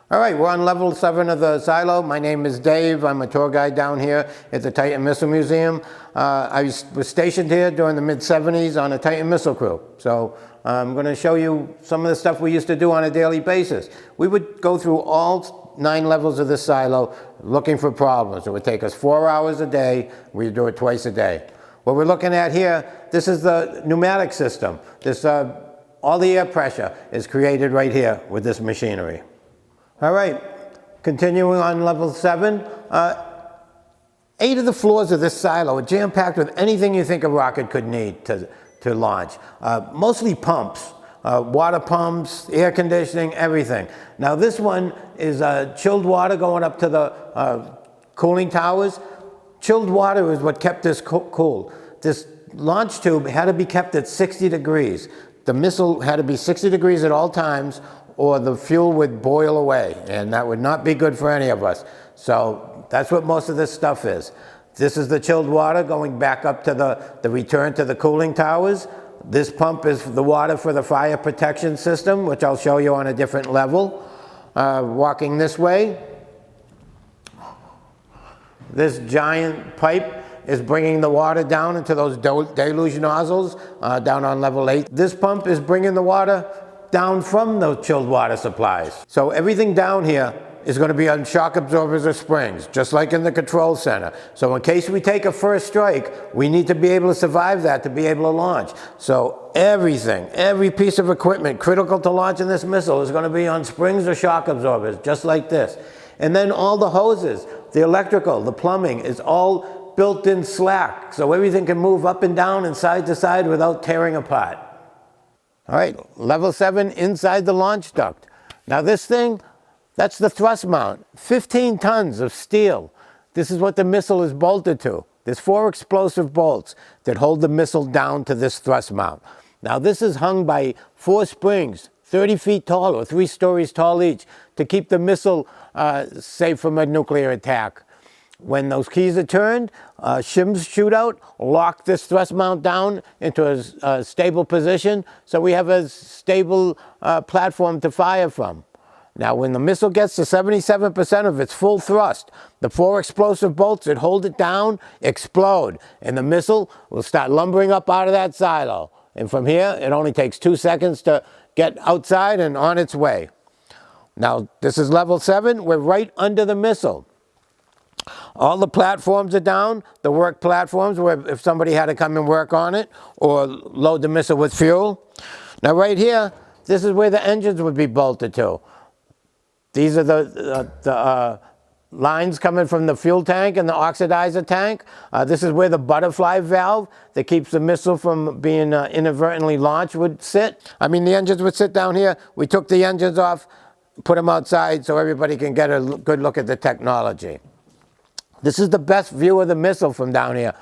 All right, we're on level 7 of the silo. My name is Dave. I'm a tour guide down here at the Titan Missile Museum. I was stationed here during the mid-70s on a Titan missile crew. So I'm going to show you some of the stuff we used to do on a daily basis. We would go through all 9 levels of this silo looking for problems. It would take us 4 hours a day. We'd do it twice a day. What we're looking at here, this is the pneumatic system. All the air pressure is created right here with this machinery. All right, continuing on level 7, 8 of the floors of this silo are jam-packed with anything you think a rocket could need to launch. Mostly pumps, water pumps, air conditioning, everything. Now this one is chilled water going up to the cooling towers. Chilled water is what kept this cool. This launch tube had to be kept at 60 degrees. The missile had to be 60 degrees at all times, or the fuel would boil away, and that would not be good for any of us. So that's what most of this stuff is. This is the chilled water going back up to the return to the cooling towers. This pump is the water for the fire protection system, which I'll show you on a different level. Walking this way, this giant pipe is bringing the water down into those deluge nozzles down on level 8. This pump is bringing the water down from those chilled water supplies. So everything down here is going to be on shock absorbers or springs, just like in the control center. So in case we take a first strike, we need to be able to survive that to be able to launch. So everything, every piece of equipment critical to launching this missile is going to be on springs or shock absorbers, just like this. And then all the hoses, the electrical, the plumbing is all built-in slack, so everything can move up and down and side to side without tearing apart. All right, level 7 inside the launch duct. Now this thing, that's the thrust mount, 15 tons of steel. This is what the missile is bolted to. There's 4 explosive bolts that hold the missile down to this thrust mount. Now this is hung by 4 springs, 30 feet tall or 3 stories tall each, to keep the missile safe from a nuclear attack. When those keys are turned, shims shoot out, lock this thrust mount down into a stable position, so we have a stable platform to fire from. Now when the missile gets to 77% of its full thrust, the 4 explosive bolts that hold it down explode, and the missile will start lumbering up out of that silo. And from here, it only takes 2 seconds to get outside and on its way. Now this is level 7, we're right under the missile. All the platforms are down, the work platforms where if somebody had to come and work on it or load the missile with fuel. Now right here, this is where the engines would be bolted to. These are the lines coming from the fuel tank and the oxidizer tank. This is where the butterfly valve that keeps the missile from being inadvertently launched would sit. I mean, the engines would sit down here. We took the engines off, put them outside so everybody can get a good look at the technology. This is the best view of the missile from down here.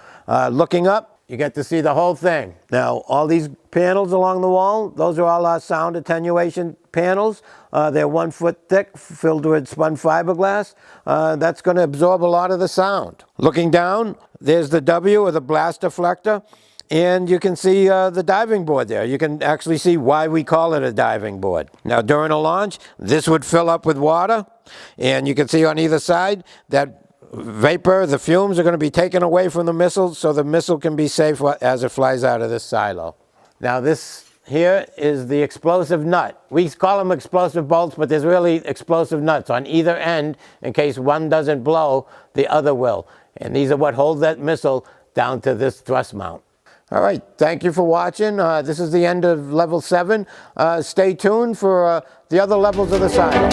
Looking up, you get to see the whole thing. Now, all these panels along the wall, those are all our sound attenuation panels. They're 1 foot thick, filled with spun fiberglass. That's going to absorb a lot of the sound. Looking down, there's the W, or the blast deflector, and you can see the diving board there. You can actually see why we call it a diving board. Now, during a launch, this would fill up with water, and you can see on either side that vapor, the fumes, are going to be taken away from the missile so the missile can be safe as it flies out of this silo. Now this here is the explosive nut. We call them explosive bolts, but there's really explosive nuts on either end. In case one doesn't blow, the other will. And these are what hold that missile down to this thrust mount. All right, thank you for watching. This is the end of level 7. Stay tuned for the other levels of the silo.